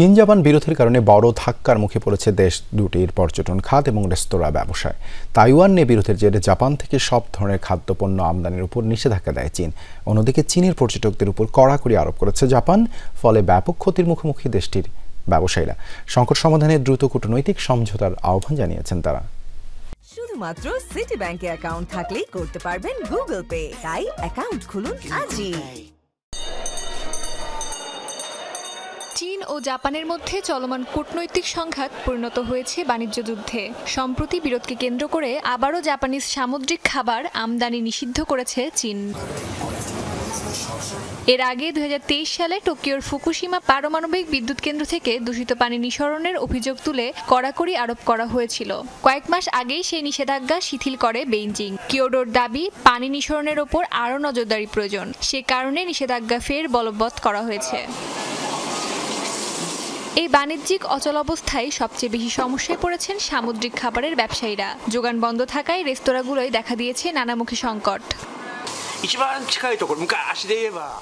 চীন জাপান বিরোধের কারণে বড় ধাক্কার মুখে পড়েছে দেশ দুটির পর্যটন খাত এবং রেস্তোরাঁ ব্যবসায়। তাইওয়ান নিয়ে বিরোধের জেরে জাপান থেকে সব ধরনের খাদ্যপণ্য আমদানির উপর নিষেধাজ্ঞা দেয় চীন। অন্যদিকে চীনের পর্যটকদের উপর কড়াকড়ি আরোপ করেছে জাপান, ফলে ব্যাপক ক্ষতির মুখোমুখি দেশটির ব্যবসায়ীরা। সংকট সমাধানে দ্রুত কূটনৈতিক সমঝোতার আহ্বান জানিয়েছেন তারা। শুধুমাত্র সিটি ব্যাংকে অ্যাকাউন্ট থাকলেই করতে পারবেন গুগল পে, তাই অ্যাকাউন্ট খুলুন আজই। চীন ও জাপানের মধ্যে চলমান কূটনৈতিক সংঘাত পরিণত হয়েছে বাণিজ্য যুদ্ধে। সম্প্রতি বিরোধকে কেন্দ্র করে আবারও জাপানিজ সামুদ্রিক খাবার আমদানি নিষিদ্ধ করেছে চীন। এর আগে 2023 সালে টোকিওর ফুকুশিমা পারমাণবিক বিদ্যুৎ কেন্দ্র থেকে দূষিত পানি নিঃসরণের অভিযোগ তুলে কড়াকড়ি আরোপ করা হয়েছিল। কয়েক মাস আগেই সেই নিষেধাজ্ঞা শিথিল করে বেইজিং। কিয়োটোর দাবি, পানি নিঃসরণের ওপর আরও নজরদারি প্রয়োজন। সে কারণে নিষেধাজ্ঞা ফের বলবৎ করা হয়েছে। এই বাণিজ্যিক অচলাবস্থায় সবচেয়ে বেশি সমস্যায় পড়েছেন সামুদ্রিক খাবারের ব্যবসায়ীরা। যোগান বন্ধ থাকায় রেস্তোরাঁগুলোয় দেখা দিয়েছে নানামুখী সংকট।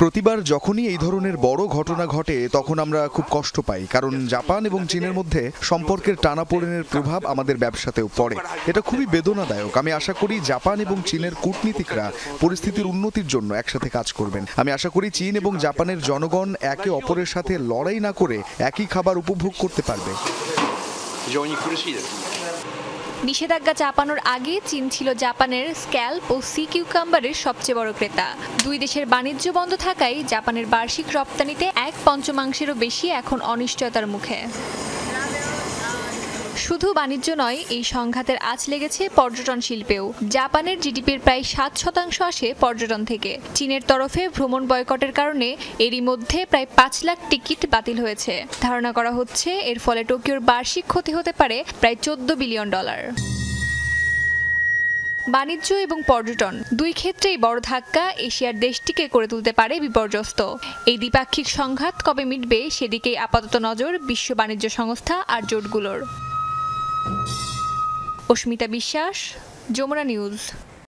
প্রতিবার যখনই এই ধরনের বড় ঘটনা ঘটে তখন আমরা খুব কষ্ট পাই, কারণ জাপান এবং চীনের মধ্যে সম্পর্কের টানাপোড়েনের প্রভাব আমাদের ব্যবসাতেও পড়ে। এটা খুবই বেদনাদায়ক। আমি আশা করি জাপান এবং চীনের কূটনীতিকরা পরিস্থিতির উন্নতির জন্য একসাথে কাজ করবেন। আমি আশা করি চীন এবং জাপানের জনগণ একে অপরের সাথে লড়াই না করে একই খাবার উপভোগ করতে পারবে। নিষেধাজ্ঞা চাপানোর আগে চীন ছিল জাপানের স্ক্যাল্প ও সি কিউকাম্বারের সবচেয়ে বড় ক্রেতা। দুই দেশের বাণিজ্য বন্ধ থাকায় জাপানের বার্ষিক রপ্তানিতে 1/5 বেশি এখন অনিশ্চয়তার মুখে। শুধু বাণিজ্য নয়, এই সংঘাতের আঁচ লেগেছে পর্যটন শিল্পেও। জাপানের জিডিপির প্রায় 7% আসে পর্যটন থেকে। চীনের তরফে ভ্রমণ বয়কটের কারণে এরই মধ্যে প্রায় 5 লাখ টিকিট বাতিল হয়েছে। ধারণা করা হচ্ছে এর ফলে টোকিওর বার্ষিক ক্ষতি হতে পারে প্রায় $14 বিলিয়ন। বাণিজ্য এবং পর্যটন দুই ক্ষেত্রেই বড় ধাক্কা এশিয়ার দেশটিকে করে তুলতে পারে বিপর্যস্ত। এই দ্বিপাক্ষিক সংঘাত কবে মিটবে সেদিকেই আপাতত নজর বিশ্ব বাণিজ্য সংস্থা আর জোটগুলোর। অস্মিতা বিশ্বাস, যমুনা নিউজ।